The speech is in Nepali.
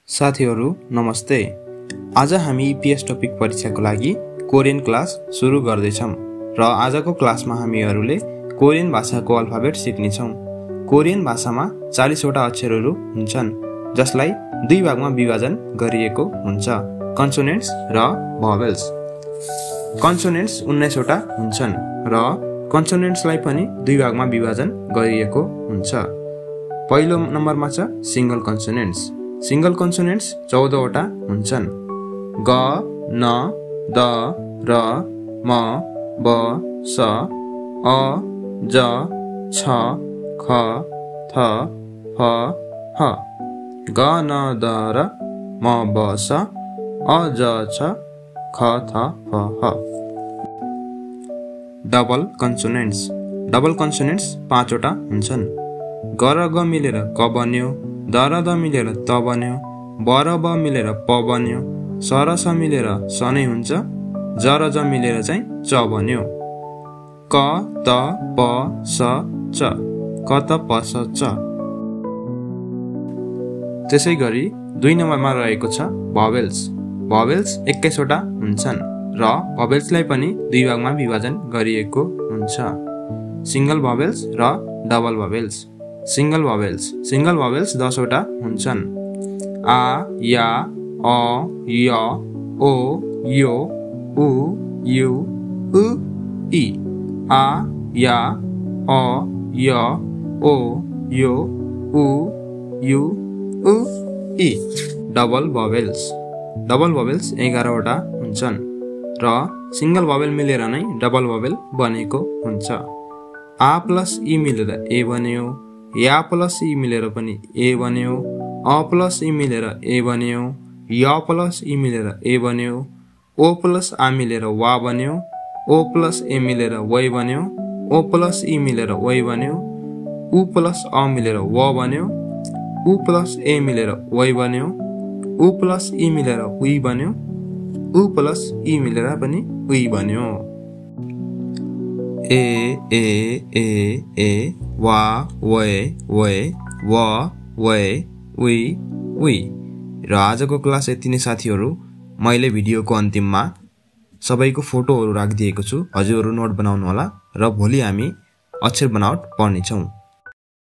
साथीहरु नमस्ते। आज हामी ईपीएस टपिक परीक्षाको लागि कोरियन क्लास सुरु गर्दैछौं र आजको क्लासमा हामीहरूले कोरियन भाषाको अल्फाबेट सिक्नेछौं। कोरियन भाषामा 40 वटा अक्षरहरू हुन्छन् जसलाई दुई भागमा विभाजन गरिएको हुन्छ, कन्सोनेन्ट्स र भोवेल्स। कन्सोनेन्ट्स 19 वटा हुन्छन् र कन्सोनेन्ट्सलाई पनि दुई भागमा विभाजन गरिएको हुन्छ। पहिलो नम्बरमा छ सिंगल कन्सोनेन्ट्स। सिंगल कन्सोनेन्ट्स 14 वटा हुन्छन्। ग, न, द, र, म, ब, स, अ, ज, छ, ख, थ, फ, ह। ग, न, द, र, म, ब, स, अ, ज, छ, ख, थ, फ, ह। डबल कन्सोनेन्ट्स। डबल कन्सोनेन्ट्स 5 वटा हुन्छन्। ग र ग मिलेर क बन्यो, द र द मिलेर त बन्यो, ब र ब मिलेर प बन्यो, स र स मिलेर स नै हुन्छ, ज र ज मिलेर चाहिँ च बन्यो। क, त, प, स, च, क, त, प, स, च। त्यसै गरी 2 नम्बरमा रहेको छ भोवेल्स। भोवेल्स 21 वटा हुन्छन् र भोवेल्सलाई पनि दुई भागमा विभाजन गरिएको हुन्छ, सिंगल भोवेल्स र डबल भोवेल्स। सिंगल भोवेल्स 10 वटा हुन्छन्। आ, या, अ, य, ओ, यो, उ, यु, उ, इ। आ, या, अ, य, ओ, यो, उ, यु, उ, इ। डबल भोवेल्स 11 वटा हुन्छन् र सिंगल भोवेल मिलेर नै डबल भोवेल बनेको हुन्छ। आ प्लस इ मिलेर ए बन्यो, या प्लस इ मिलेर पनि ए बन्यो, अ प्लस इ मिलेर ए बन्यो, य प्लस इ मिलेर ए बन्यो, ओ प्लस आ मिलेर वा बन्यो, ओ प्लस ए मिलेर वै बन्यो, ओ प्लस इ मिलेर वै बन्यो, उ प्लस अ मिलेर व बन्यो, उ प्लस ए मिलेर वै बन्यो, उ प्लस इ मिलेर उइ बन्यो, उ प्लस इ मिलेर पनि उइ बन्यो। ए, ए, ए, ए, वा, वै, वै, व, वै, उइ, उइ। र आजको क्लास यति नै साथीहरु। मैले भिडियोको अन्तिममा सबैको फोटोहरु राखिदिएको छु, हजुरहरु नोट बनाउनु होला र भोलि हामी अक्षर बनावट पढ्नेछौं।